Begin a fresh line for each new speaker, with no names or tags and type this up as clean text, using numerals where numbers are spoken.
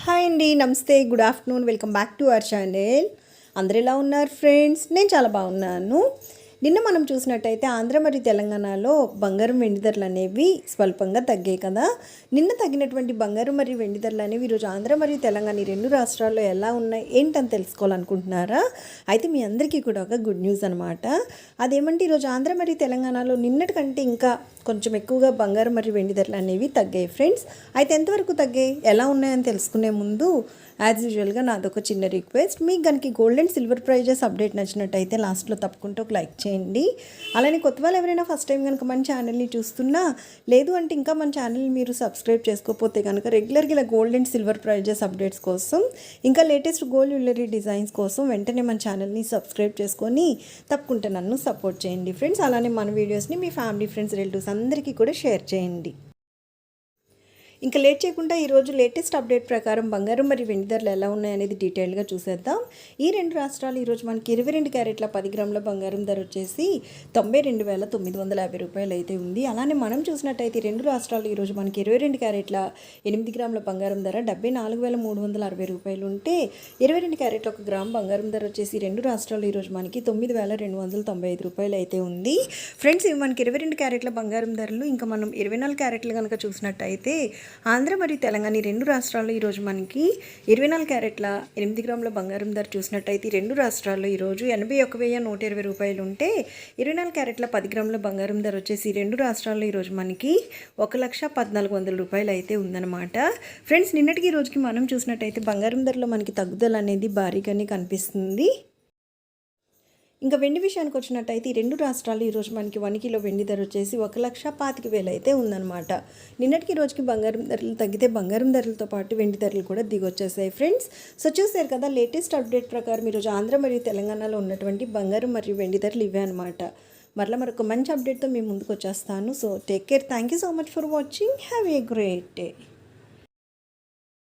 Hi అండి, నమస్తే, good afternoon, welcome back to our channel. అందరు ఎలా ఉన్నారు ఫ్రెండ్స్? నేను చాలా బాగున్నాను. నిన్న మనం చూసినట్టయితే ఆంధ్ర మరియు తెలంగాణలో బంగారం వెండి ధరలు అనేవి స్వల్పంగా తగ్గాయి కదా. నిన్న తగ్గినటువంటి బంగారం మరియు వెండి ధరలు అనేవి ఈరోజు ఆంధ్ర మరియు తెలంగాణ ఈ రెండు రాష్ట్రాల్లో ఎలా ఉన్నాయి ఏంటని తెలుసుకోవాలనుకుంటున్నారా? అయితే మీ అందరికీ కూడా ఒక గుడ్ న్యూస్ అనమాట. అదేమంటే ఈరోజు ఆంధ్ర మరియు తెలంగాణలో నిన్నటి కంటే ఇంకా కొంచెం ఎక్కువగా బంగారం మరియు వెండి ధరలు అనేవి తగ్గాయి ఫ్రెండ్స్. అయితే ఎంతవరకు తగ్గాయి, ఎలా ఉన్నాయని తెలుసుకునే ముందు యాజ్ యూజువల్గా నాదొక చిన్న రిక్వెస్ట్. మీకు కనుక gold and silver prices update నచ్చినట్టయితే లాస్ట్లో తప్పకుండా ఒక లైక్ చేయండి. అలానే కొత్త వాళ్ళు ఎవరైనా ఫస్ట్ టైం కనుక మన ఛానల్ని చూస్తున్నా, లేదు అంటే ఇంకా మన ఛానల్ని మీరు సబ్స్క్రైబ్ చేసుకోకపోతే కనుక రెగ్యులర్గా ఇలా gold and silver prices updates కోసం, ఇంకా లేటెస్ట్ గోల్డ్ జ్యువెలరీ డిజైన్స్ కోసం వెంటనే మన ఛానల్ని సబ్స్క్రైబ్ చేసుకొని తప్పకుండా నన్ను సపోర్ట్ చేయండి ఫ్రెండ్స్. అలానే మన వీడియోస్ని మీ ఫ్యామిలీ, ఫ్రెండ్స్, రిలేటివ్స్ అందరికీ కూడా షేర్ చేయండి. ఇంకా లేట్ చేయకుండా ఈరోజు లేటెస్ట్ అప్డేట్ ప్రకారం బంగారం మరియు వెండి ధరలు ఎలా ఉన్నాయనేది డీటెయిల్గా చూసేద్దాం. ఈ రెండు రాష్ట్రాలు ఈరోజు మనకి 22 క్యారెట్ల 10 గ్రాముల బంగారం ధర వచ్చేసి 92,950 రూపాయలు అయితే ఉంది. అలానే మనం చూసినట్టయితే రెండు రాష్ట్రాలు ఈరోజు మనకి 22 క్యారెట్ల 8 గ్రాముల బంగారం ధర 74,360 రూపాయలు ఉంటే, 22 క్యారెట్ల 1 గ్రామ్ బంగారం ధర వచ్చేసి రెండు రాష్ట్రాలు ఈరోజు మనకి 9,295 రూపాయలు అయితే ఉంది. ఫ్రెండ్స్, ఇవి మనకి 22 క్యారెట్ల బంగారం ధరలు. ఇంకా మనం 24 క్యారెట్లు కనుక చూసినట్టయితే ఆంధ్ర మరియు తెలంగాణ ఈ రెండు రాష్ట్రాల్లో ఈరోజు మనకి 24 క్యారెట్ల 8 గ్రాముల బంగారం ధర చూసినట్టయితే రెండు రాష్ట్రాల్లో ఈరోజు 81,120 రూపాయలు ఉంటే, 24 క్యారెట్ల 10 గ్రాముల బంగారం ధర వచ్చేసి రెండు రాష్ట్రాల్లో ఈరోజు మనకి 1,14,100 రూపాయలు అయితే ఉందన్నమాట. ఫ్రెండ్స్, నిన్నటికి రోజుకి మనం చూసినట్టయితే బంగారం ధరలో మనకి తగ్గుదల అనేది భారీగానే కనిపిస్తుంది. ఇంకా వెండి విషయానికి వచ్చినట్టయితే ఈ రెండు రాష్ట్రాలు ఈరోజు మనకి 1 కిలో వెండి ధర వచ్చేసి 1,25,000 అయితే ఉందన్నమాట. నిన్నటికి రోజుకి బంగారం ధరలు తగ్గితే బంగారం ధరలతో పాటు వెండి ధరలు కూడా దిగొచ్చేసాయి ఫ్రెండ్స్. సో చూసారు కదా, లేటెస్ట్ అప్డేట్ ప్రకారం ఈరోజు ఆంధ్ర మరియు తెలంగాణలో ఉన్నటువంటి బంగారం మరియు వెండి ధరలు ఇవే అనమాట. మరొక మంచి అప్డేట్తో మేము ముందుకు వచ్చేస్తాను. So take care, thank you so much for watching, have a great day.